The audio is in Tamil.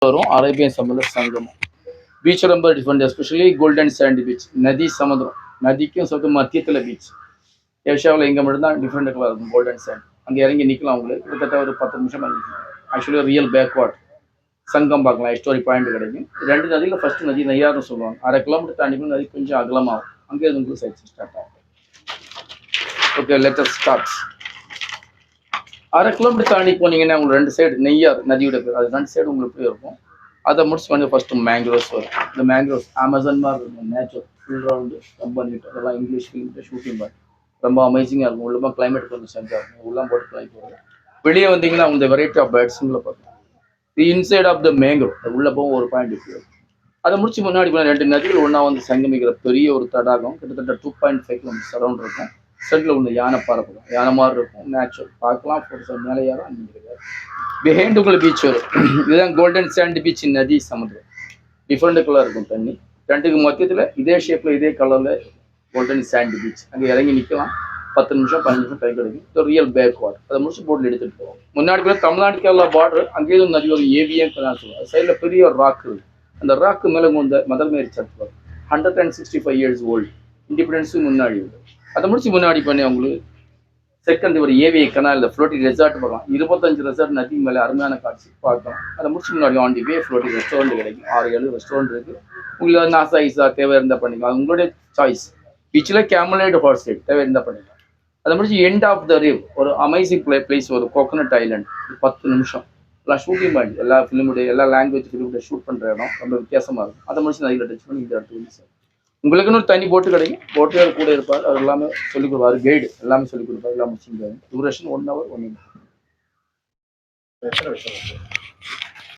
வரும் அரேபியன் சம்பந்த சங்கமம். பீச் ரொம்ப different, especially golden sand beach. நதி சமுதிரம், நதிக்கும் சொத்து மத்தியத்தில் பீச். ஏஷியாவில் இங்கே மட்டும்தான் டிஃப்ரெண்ட் கலர் இருக்கும் கோல்டன் சாண்ட். அங்கே இறங்கி நிற்கலாம் உங்களுக்கு, கிட்டத்தட்ட ஒரு 10 நிமிஷம் நிற்கலாம். ஆக்சுவலி ரியல் பேக்வார்ட் சங்கம் பார்க்கலாம், ஹிஸ்டாரிக் பாயிண்ட் கிடைக்கும். 2 நதியில் ஃபர்ஸ்ட் நதி நெய்யார்னு சொல்லுவாங்க. 1/2 கிலோமீட்டர் தாண்டி நதி கொஞ்சம் அகலமாகும். அங்கே உங்களுக்கு சைட் ஸ்டார்ட் ஆகும். Okay, letter start. 1/2 கிலோமீட்டர் தாண்டி போனீங்கன்னா உங்களுக்கு 2 சைடு நெய்யார் நதியோட பேர், அது 2 சைடு உங்களுக்கு போய் இருக்கும். அதை முடிச்சு வந்து ஃபர்ஸ்ட் மேங்க்ரோவ்ஸ் வரும். இந்த மேங்க்ரோவ்ஸ் அமேசான் மாதிரி இருக்கும், நேச்சுரல் ஃபுல் ரவுண்டு, ரொம்ப நீட். அதெல்லாம் இங்கிலீஷ் ஃபிலிம் ஷூட்டிங் மாதிரி ரொம்ப அமேசிங்காக இருக்கும். உள்ளமா கிளைமேட் கொஞ்சம் செஞ்சாக இருக்கும், உள்ளே போட்டு கிளைமேட் வரும். வெளியே வந்தீங்கன்னா அந்த வெரைட்டி ஆஃப் பேர்ட்ஸுங்களை பார்க்கலாம். The inside of the mangrove, உள்ளே போகும் ஒரு பாயிண்ட் இருக்குது. அதை முடிச்சு முன்னாடி போனால் 2 நதிகள் ஒன்றா வந்து சங்கமிக்கிற பெரிய ஒரு தடாகம், கிட்டத்தட்ட 2.5 கிலோமீட்டர் சரௌண்ட் இருக்கும். சென்ட்ரில் ஒன்று யானை பறக்கும், யானை மாதிரி இருக்கும், நேச்சுரல் பார்க்கலாம். மேலே யாரும் அங்கே கிடையாது. பிஹைண்ட் உங்களுக்கு பீச் வரும். இதுதான் கோல்டன் சாண்ட் பீச். நதி சமுதிரம் டிஃப்ரெண்ட் கலர் இருக்கும் தண்ணி. 2க்கு மொத்தத்தில் இதே ஷேப்பில் இதே கலரில் கோல்டன் சாண்ட் பீச். அங்கே இறங்கி நிற்கலாம். 10 நிமிஷம் 15 நிமிஷம் கை கிடைக்கும். இது ரியல் பேக்வார்ட். அதை முடிச்சு போட்டில் எடுத்துகிட்டு போவோம். முன்னாடி கூட தமிழ்நாடு கேரளா பார்டர், அங்கேயும் நதி ஒரு ஏவியன் சொல்லுவாங்க. சைடில் பெரிய ஒரு ராக் இருக்குது. அந்த ராக்கு மேலே வந்து மதர் மேரி சர்ச் வரும். 165 இயர்ஸ் ஓல்டு, இண்டிபெண்டன்ஸுக்கு முன்னாடி உண்டு. அதை முடிச்சு முன்னாடி பண்ணி அவங்களுக்கு செகண்ட் ஒரு ஏவிஐ கனாலில் ஃப்ளோட்டிங் ரெசார்ட் போகலாம். 25 ரெசார்ட் நதி மேலே அருமையான காட்சி பார்க்கலாம். அதை முடிச்சு முன்னாடி on the way floating restaurant கிடைக்கும். 6-7 ரெஸ்டாரண்ட் இருக்குது. உங்களுக்கு நாசா ஐஸா தேவை இருந்தால் பண்ணிக்கலாம், அது உங்களுடைய சாய்ஸ். பீச்சில் கேமலைட் ஹார்ஸ் ரைட் தேவை இருந்தால் பண்ணிக்கலாம். அதை முடிச்சு எண்ட் ஆஃப் த ரிவ் ஒரு அமேசிங் பிளேஸ், ஒரு கோகனட் ஐலண்ட். 10 நிமிஷம் எல்லாம் ஷூட்டிங் பாயிண்ட், எல்லா ஃபிலிமுடைய எல்லா லாங்குவேஜ் ஃபிலிமுடைய ஷூட் பண்ணுற இடம் ரொம்ப வித்தியாசமாக இருக்கும். அதை முடிச்சு நதியில் டச் பண்ணி இந்த இடத்துக்கு வந்து சார் உங்களுக்குன்னு ஒரு தனி போட்டு கிடைக்கும். போட்டு கூட இருப்பார், அவர் எல்லாமே சொல்லிக் கொடுப்பார். கைடு எல்லாமே சொல்லிக் கொடுப்பார். எல்லாம் முடிச்சுங்க. Duration 1 hour 1 minute.